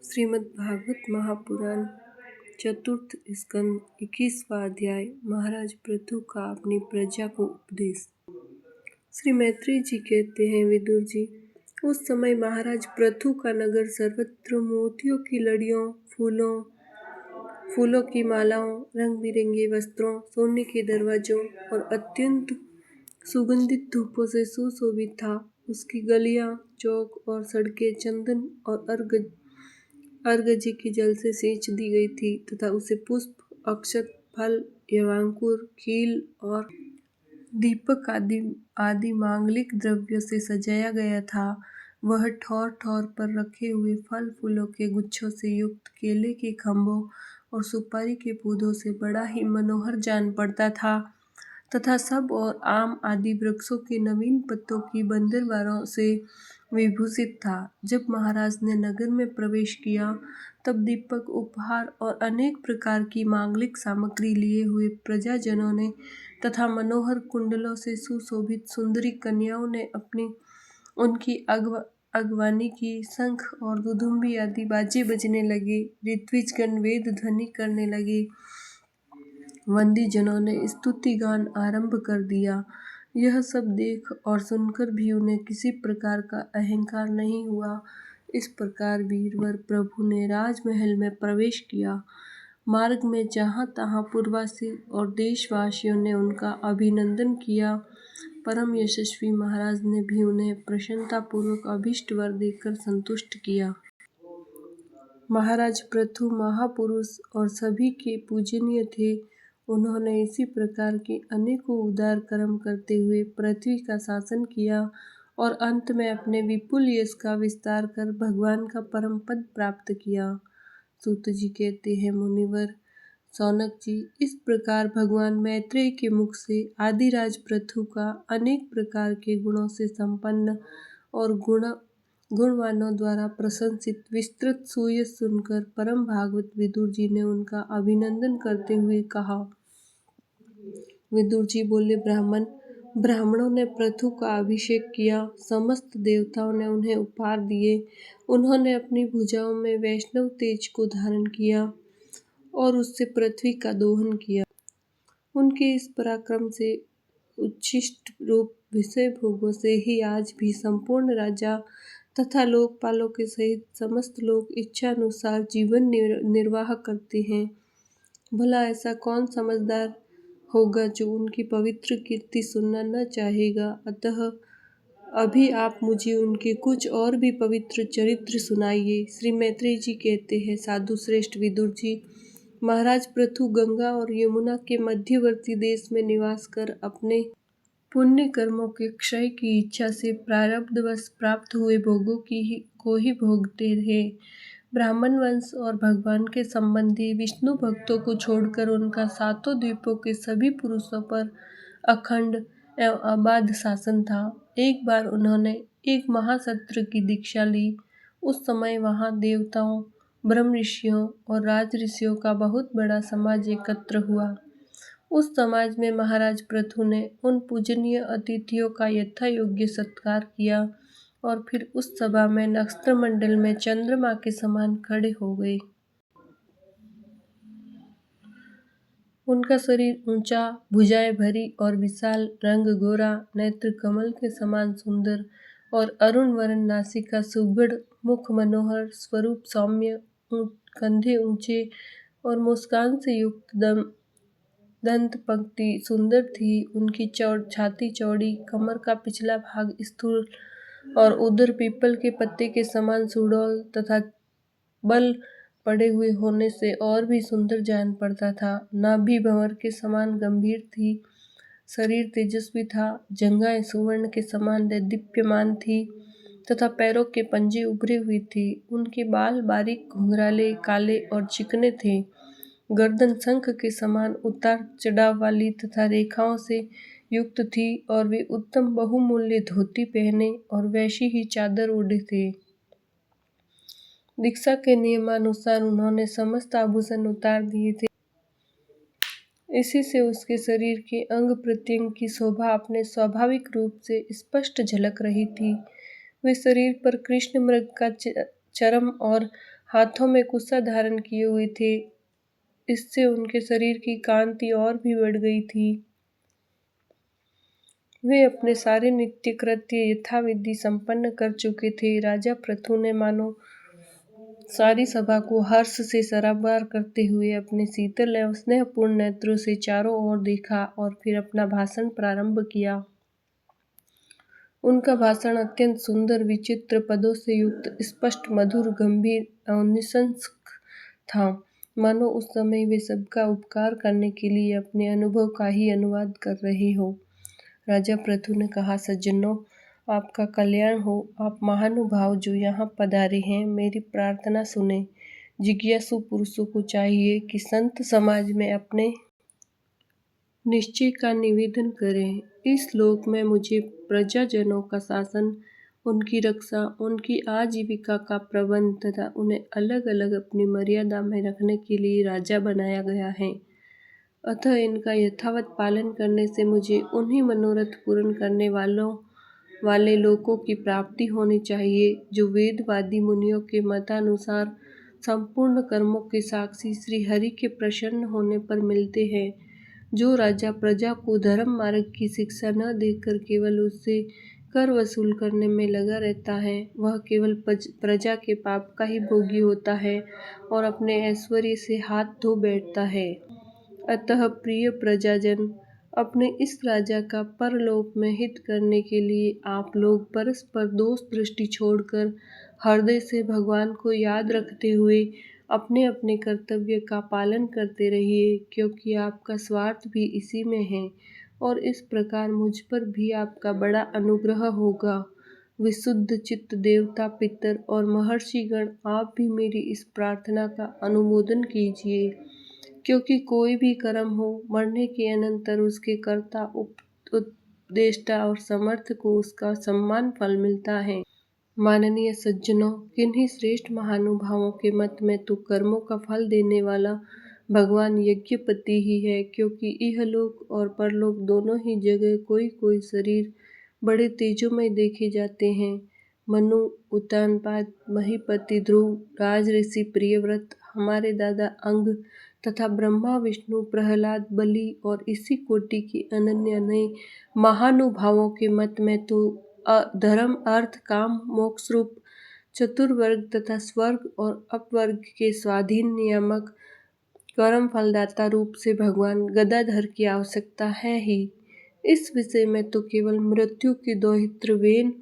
श्रीमद्भागवत महापुराण चतुर्थ स्कंद 21वां अध्याय। महाराज पृथु का अपनी प्रजा को उपदेश। श्री मैत्रेय जी कहते हैं, विदुर जी, उस समय महाराज पृथु का नगर सर्वत्र मोतियों की लड़ियों, फूलों की मालाओं, रंग बिरंगे वस्त्रों, सोने के दरवाजों और अत्यंत सुगंधित धूपों से सुशोभित था। उसकी गलियां, चौक और सड़कें चंदन और अर्घ्य के जल से सींच दी गई थी तथा उसे पुष्प, अक्षत, फल, यवांकुर, खील और दीपक आदि मांगलिक द्रव्यों से सजाया गया था। वह ठौर ठौर पर रखे हुए फल फूलों के गुच्छों से युक्त केले के खंभों और सुपारी के पौधों से बड़ा ही मनोहर जान पड़ता था तथा सब और आम आदि वृक्षों के नवीन पत्तों की बंदरवारों से विभूषित था। जब महाराज ने नगर में प्रवेश किया तब दीपक, उपहार और अनेक प्रकार की मांगलिक सामग्री लिए हुए प्रजाजनों ने तथा मनोहर कुंडलों से सुशोभित सुंदरी कन्याओं ने उनकी अगवानी की। शंख और दुदुम्बी आदि बाजे बजने लगे, ऋत्विजगण वेद ध्वनि करने लगे, वंदी जनों ने स्तुति गान आरंभ कर दिया। यह सब देख और सुनकर भी उन्हें किसी प्रकार का अहंकार नहीं हुआ। इस प्रकार वीरवर प्रभु ने राजमहल में प्रवेश किया। मार्ग में जहाँ तहाँ पुरवासी और देशवासियों ने उनका अभिनंदन किया। परम यशस्वी महाराज ने भी उन्हें प्रसन्नतापूर्वक अभीष्ट वर देकर संतुष्ट किया। महाराज पृथु महापुरुष और सभी के पूजनीय थे। उन्होंने इसी प्रकार के अनेकों उदार कर्म करते हुए पृथ्वी का शासन किया और अंत में अपने विपुल यश का विस्तार कर भगवान का परम पद प्राप्त किया। सूत जी कहते हैं, मुनिवर सौनक जी, इस प्रकार भगवान मैत्रेय के मुख से आदिराज पृथु का अनेक प्रकार के गुणों से संपन्न और गुणवानों द्वारा प्रशंसित विस्तृत सुयश सुनकर परम भागवत विदुर जी ने उनका अभिनंदन करते हुए कहा। विदुर जी बोले, ब्राह्मणों ने पृथु का अभिषेक किया, समस्त देवताओं ने उन्हें उपहार दिए, उन्होंने अपनी भुजाओं में वैष्णव तेज को धारण किया और उससे पृथ्वी का दोहन किया। उनके इस पराक्रम से उच्छिष्ट रूप विषय भोगों से ही आज भी संपूर्ण राजा तथा लोकपालों के सहित समस्त लोग इच्छानुसार जीवन निर्वाह करते हैं। भला ऐसा कौन समझदार होगा जो उनकी पवित्र कीर्ति सुनना न चाहेगा। अतः अभी आप मुझे उनके कुछ और भी पवित्र चरित्र सुनाइए। श्री मैत्रेय जी कहते हैं, साधु श्रेष्ठ विदुर जी, महाराज पृथु गंगा और यमुना के मध्यवर्ती देश में निवास कर अपने पुण्य कर्मों के क्षय की इच्छा से प्रारब्धवश प्राप्त हुए भोगों को ही भोगते रहे। ब्राह्मण वंश और भगवान के संबंधी विष्णु भक्तों को छोड़कर उनका सातों द्वीपों के सभी पुरुषों पर अखंड एवं अबाध शासन था। एक बार उन्होंने एक महासत्र की दीक्षा ली। उस समय वहाँ देवताओं, ब्रह्म ऋषियों और राज ऋषियों का बहुत बड़ा समाज एकत्र हुआ। उस समाज में महाराज पृथु ने उन पूजनीय अतिथियों का यथा योग्य सत्कार किया और फिर उस सभा में नक्षत्र मंडल में चंद्रमा के समान खड़े हो गए। उनका शरीर ऊंचा, भुजाएं भरी और विशाल, रंग गोरा, नेत्र कमल के समान सुंदर और अरुण वर्ण, नासिका सुगढ़, मुख मनोहर, स्वरूप सौम्य, कंधे ऊंचे और मुस्कान से युक्त दंत पंक्ति सुंदर थी। उनकी छाती चौड़ी, कमर का पिछला भाग स्थूल और उदर पीपल के पत्ते के समान सुडौल तथा बल पड़े हुए होने से और भी सुंदर जान पड़ता था। नाभि भंवर के समान गंभीर थी, शरीर तेजस्वी था, जंघाएं सुवर्ण के समान दीप्यमान थी तथा पैरों के पंजे उभरे हुए थे। उनके बाल बारीक, घुंघराले, काले और चिकने थे। गर्दन शंख के समान उतार चढ़ाव वाली तथा रेखाओं से युक्त थी और वे उत्तम बहुमूल्य धोती पहने और वैसी ही चादर ओढ़े थे। दीक्षा के नियमानुसार उन्होंने समस्त आभूषण उतार दिए थे। इसी से उसके शरीर के अंग प्रत्यंग की शोभा अपने स्वाभाविक रूप से स्पष्ट झलक रही थी। वे शरीर पर कृष्ण मृग का चर्म और हाथों में कुशा धारण किए हुए थे। इससे उनके शरीर की कांति और भी बढ़ गई थी। वे अपने सारे नित्य कृत्य यथाविधि संपन्न कर चुके थे। राजा पृथु ने मानो सारी सभा को हर्ष से सराबार करते हुए अपने शीतल एवं स्नेहपूर्ण नेत्रों से चारों ओर देखा और फिर अपना भाषण प्रारंभ किया। उनका भाषण अत्यंत सुंदर, विचित्र पदों से युक्त, स्पष्ट, मधुर, गंभीर और निशंक था, मानो उस समय वे सबका उपकार करने के लिए अपने अनुभव का ही अनुवाद कर रहे हो। राजा पृथु ने कहा, सज्जनों, आपका कल्याण हो। आप महानुभाव जो यहाँ पधारे हैं, मेरी प्रार्थना सुने। जिज्ञासु पुरुषों को चाहिए कि संत समाज में अपने निश्चय का निवेदन करें। इस लोक में मुझे प्रजाजनों का शासन, उनकी रक्षा, उनकी आजीविका का प्रबंध तथा उन्हें अलग अलग अपनी मर्यादा में रखने के लिए राजा बनाया गया है। अतः इनका यथावत पालन करने से मुझे उन्हीं मनोरथ पूर्ण करने वाले लोकों की प्राप्ति होनी चाहिए जो वेदवादी मुनियों के मतानुसार संपूर्ण कर्मों के साक्षी श्री हरि के प्रसन्न होने पर मिलते हैं। जो राजा प्रजा को धर्म मार्ग की शिक्षा न देकर केवल उससे कर वसूल करने में लगा रहता है, वह केवल प्रजा के पाप का ही भोगी होता है और अपने ऐश्वर्य से हाथ धो बैठता है। अतः प्रिय प्रजाजन, अपने इस राजा का परलोक में हित करने के लिए आप लोग परस्पर दोष दृष्टि छोड़कर हृदय से भगवान को याद रखते हुए अपने अपने कर्तव्य का पालन करते रहिए, क्योंकि आपका स्वार्थ भी इसी में है और इस प्रकार मुझ पर भी आपका बड़ा अनुग्रह होगा। विशुद्ध चित्त देवता, पितर और महर्षिगण, आप भी मेरी इस प्रार्थना का अनुमोदन कीजिए, क्योंकि कोई भी कर्म हो, मरने के अनंतर उसके कर्ता, उपदेष्टा और समर्थ को उसका सम्मान फल मिलता है। माननीय सज्जनों, किन्हीं श्रेष्ठ महानुभावों के मत में तो कर्मों का फल देने वाला भगवान यज्ञपति ही है, क्योंकि इहलोक और परलोक दोनों ही जगह कोई कोई शरीर बड़े तेजोमय देखे जाते हैं। मनु, उत्तानपाद, महीपति ध्रुव, राजऋषि प्रियव्रत, हमारे दादा अंग तथा ब्रह्मा, विष्णु, प्रहलाद, बलि और इसी कोटि के अनन्य नए महानुभावों के मत में तो धर्म, अर्थ, काम, मोक्ष रूप चतुर्वर्ग तथा स्वर्ग और अपवर्ग के स्वाधीन नियामक कर्म फलदाता रूप से भगवान गदाधर की आवश्यकता है ही। इस विषय में तो केवल मृत्यु की दोहित्र वेन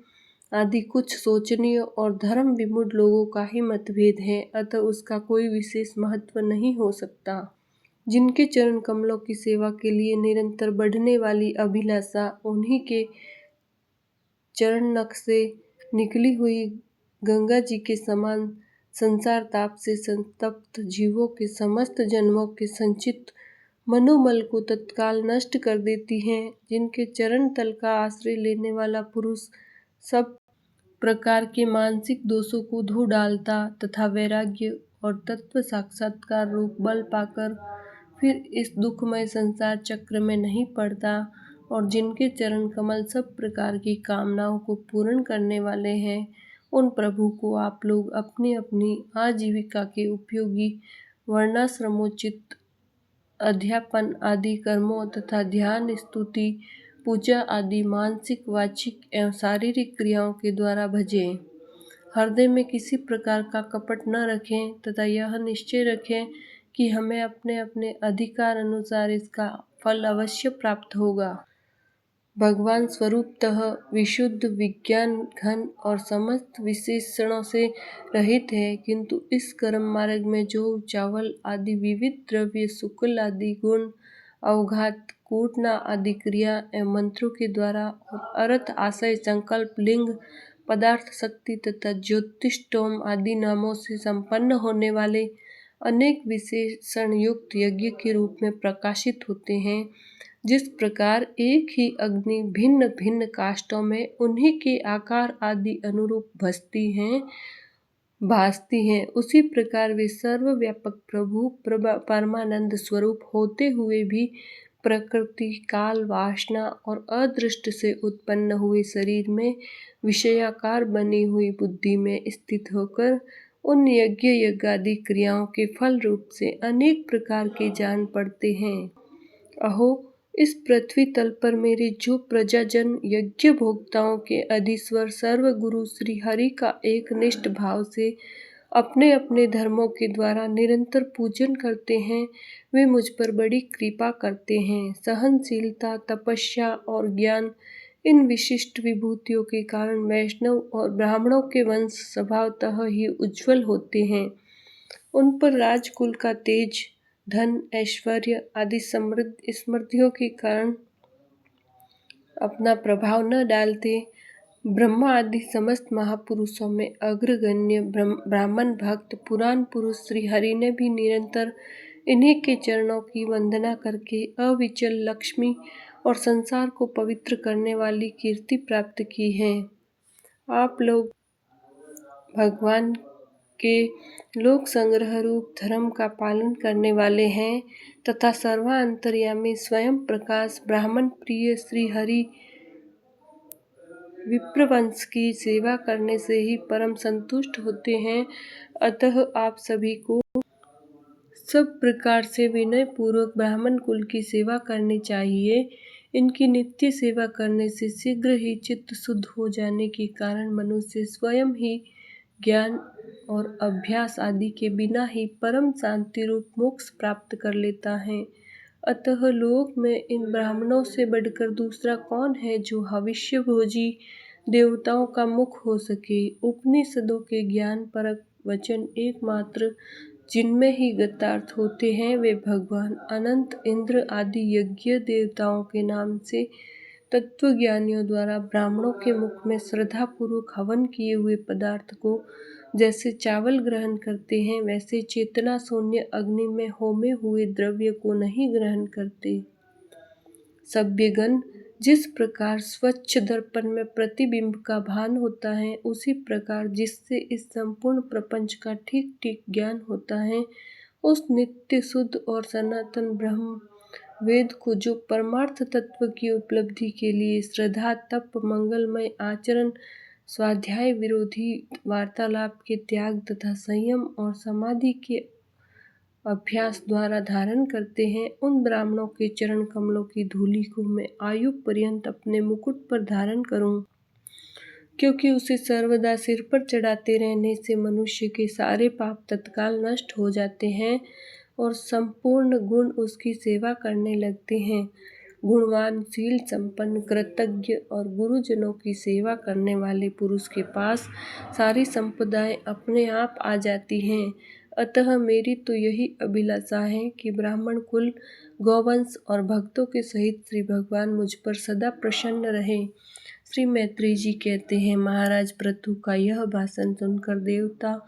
आदि कुछ सोचनीय और धर्म विमूढ़ लोगों का ही मतभेद है, अतः उसका कोई विशेष महत्व नहीं हो सकता। जिनके चरण कमलों की सेवा के लिए निरंतर बढ़ने वाली अभिलाषा, उन्हीं के चरण नख से निकली हुई गंगा जी के समान संसार ताप से संतप्त जीवों के समस्त जन्मों के संचित मनोमल को तत्काल नष्ट कर देती हैं। जिनके चरण तल का आश्रय लेने वाला पुरुष सब प्रकार के मानसिक दोषों को धो डालता तथा वैराग्य और तत्व साक्षात्कार रूप बल पाकर फिर इस दुखमय संसार चक्र में नहीं पड़ता, और जिनके चरण कमल सब प्रकार की कामनाओं को पूर्ण करने वाले हैं, उन प्रभु को आप लोग अपनी अपनी आजीविका के उपयोगी वर्णाश्रमोचित अध्यापन आदि कर्मों तथा ध्यान, स्तुति, पूजा आदि मानसिक, वाचिक एवं शारीरिक क्रियाओं के द्वारा भजें। हृदय में किसी प्रकार का कपट न रखें तथा यह निश्चय रखें कि हमें अपने अपने अधिकार अनुसार इसका फल अवश्य प्राप्त होगा। भगवान स्वरूपतः विशुद्ध, विज्ञान घन और समस्त विशेषणों से रहित है, किंतु इस कर्म मार्ग में जो चावल आदि विविध द्रव्य, शुक्ल आदि गुण, अवघात, कूटना आदि क्रिया एवं मंत्रों के द्वारा और अर्थ, आशय, संकल्प, लिंग, पदार्थ, शक्ति तथा ज्योतिष्टोम आदि नामों से संपन्न होने वाले अनेक विशेषण युक्त यज्ञ के रूप में प्रकाशित होते हैं, जिस प्रकार एक ही अग्नि भिन्न भिन्न काष्ठों में उन्हीं के आकार आदि अनुरूप भासती हैं, उसी प्रकार वे सर्वव्यापक प्रभु परमानंद स्वरूप होते हुए भी प्रकृति, काल, वासना और अदृष्ट से उत्पन्न हुए शरीर में विषयाकार बनी हुई बुद्धि में स्थित होकर उन यज्ञ यज्ञादि क्रियाओं के फल रूप से अनेक प्रकार के जान पड़ते हैं। अहो, इस पृथ्वी तल पर मेरे जो प्रजाजन यज्ञ भोक्ताओं के अधीश्वर सर्वगुरु श्री हरि का एक निष्ठ भाव से अपने अपने धर्मों के द्वारा निरंतर पूजन करते हैं, वे मुझ पर बड़ी कृपा करते हैं। सहनशीलता, तपस्या और ज्ञान, इन विशिष्ट विभूतियों के कारण वैष्णव और ब्राह्मणों के वंश स्वभावतः ही उज्जवल होते हैं। उन पर राजकुल का तेज, धन, ऐश्वर्य आदि समृद्ध समृद्धियों के कारण अपना प्रभाव न डालते। ब्रह्मा आदि समस्त महापुरुषों में अग्रगण्य ब्राह्मण भक्त पुराण पुरुष श्री हरि ने भी निरंतर इन्हीं के चरणों की वंदना करके अविचल लक्ष्मी और संसार को पवित्र करने वाली कीर्ति प्राप्त की है। आप लोग भगवान के लोक संग्रह रूप धर्म का पालन करने वाले हैं तथा सर्वांतर्यामी स्वयं प्रकाश ब्राह्मण प्रिय श्री हरि विप्रवंश की सेवा करने से ही परम संतुष्ट होते हैं। अतः आप सभी को सब प्रकार से विनय पूर्वक ब्राह्मण कुल की सेवा करनी चाहिए। इनकी नित्य सेवा करने से शीघ्र ही चित्त शुद्ध हो जाने के कारण मनुष्य स्वयं ही ज्ञान और अभ्यास आदि के बिना ही परम शांति रूप मोक्ष प्राप्त कर लेता है। अतः लोक में इन ब्राह्मणों से बढ़कर दूसरा कौन है जो भविष्य भोजी देवताओं का मुख हो सके। उपनिषदों के ज्ञान परक वचन एकमात्र जिनमें ही गतार्थ होते हैं, वे भगवान अनंत, इंद्र आदि यज्ञ देवताओं के नाम से तत्वज्ञानियों द्वारा ब्राह्मणों के मुख में श्रद्धापूर्वक हवन किए हुए पदार्थ को जैसे चावल ग्रहण करते हैं, वैसे चेतना शून्य अग्नि में होमे हुए द्रव्य को नहीं ग्रहण करते। सभ्यगण, जिस प्रकार स्वच्छ दर्पण में प्रतिबिंब का भान होता है, उसी प्रकार जिससे इस संपूर्ण प्रपंच का ठीक ठीक ज्ञान होता है, उस नित्य शुद्ध और सनातन ब्रह्म वेद को जो परमार्थ तत्व की उपलब्धि के लिए श्रद्धा, तप, मंगलमय आचरण, स्वाध्याय, विरोधी वार्तालाप के त्याग तथा संयम और समाधि के अभ्यास द्वारा धारण करते हैं, उन ब्राह्मणों के चरण कमलों की धूलि को मैं आयु पर्यंत अपने मुकुट पर धारण करूं, क्योंकि उसे सर्वदा सिर पर चढ़ाते रहने से मनुष्य के सारे पाप तत्काल नष्ट हो जाते हैं और संपूर्ण गुण उसकी सेवा करने लगते हैं। गुणवान, शील संपन्न, कृतज्ञ और गुरुजनों की सेवा करने वाले पुरुष के पास सारी संपदाएं अपने आप आ जाती हैं। अतः मेरी तो यही अभिलाषा है कि ब्राह्मण कुल, गौवंश और भक्तों के सहित श्री भगवान मुझ पर सदा प्रसन्न रहे। श्री मैत्रेय जी कहते हैं, महाराज पृथु का यह भाषण सुनकर देवता,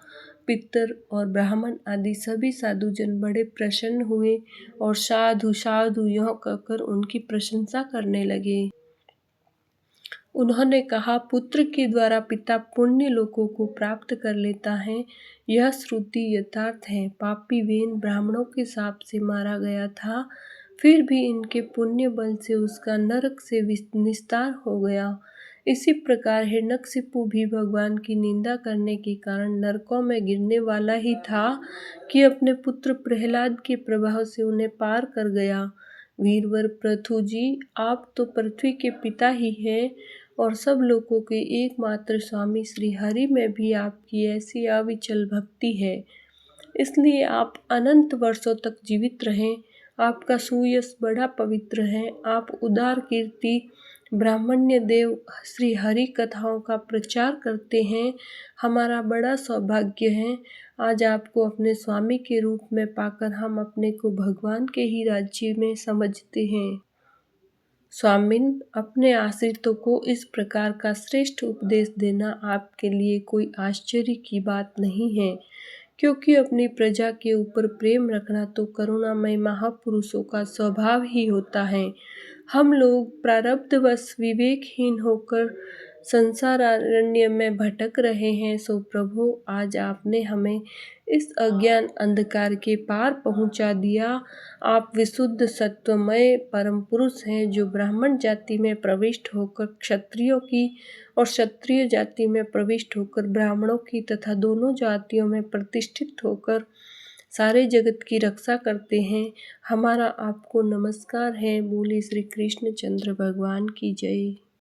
पितर और ब्राह्मण आदि सभी साधुजन बड़े प्रसन्न हुए और साधु साधु यह कहकर उनकी प्रशंसा करने लगे। उन्होंने कहा, पुत्र के द्वारा पिता पुण्य लोकों को प्राप्त कर लेता है, यह श्रुति यथार्थ है। पापी वेन ब्राह्मणों के शाप से मारा गया था, फिर भी इनके पुण्य बल से उसका नरक से निस्तार हो गया। इसी प्रकार हिरण्यकशिपु भी भगवान की निंदा करने के कारण नरकों में गिरने वाला ही था कि अपने पुत्र प्रहलाद के प्रभाव से उन्हें पार कर गया। वीरवर पृथु जी, आप तो पृथ्वी के पिता ही हैं और सब लोगों के एकमात्र स्वामी श्री हरि में भी आपकी ऐसी अविचल भक्ति है, इसलिए आप अनंत वर्षों तक जीवित रहें। आपका सुयश बड़ा पवित्र है। आप उदार कीर्ति ब्राह्मण्य देव श्री हरि कथाओं का प्रचार करते हैं। हमारा बड़ा सौभाग्य है। आज आपको अपने स्वामी के रूप में पाकर हम अपने को भगवान के ही राज्य में समझते हैं। स्वामिन, अपने आश्रितों को इस प्रकार का श्रेष्ठ उपदेश देना आपके लिए कोई आश्चर्य की बात नहीं है, क्योंकि अपनी प्रजा के ऊपर प्रेम रखना तो करुणामय महापुरुषों का स्वभाव ही होता है। हम लोग प्रारब्धवश विवेकहीन होकर संसार अरण्य में भटक रहे हैं, सो प्रभु आज आपने हमें इस अज्ञान अंधकार के पार पहुंचा दिया। आप विशुद्ध सत्वमय परम पुरुष हैं, जो ब्राह्मण जाति में प्रविष्ट होकर क्षत्रियों की और क्षत्रिय जाति में प्रविष्ट होकर ब्राह्मणों की तथा दोनों जातियों में प्रतिष्ठित होकर सारे जगत की रक्षा करते हैं। हमारा आपको नमस्कार है। बोले श्री कृष्ण चंद्र भगवान की जय।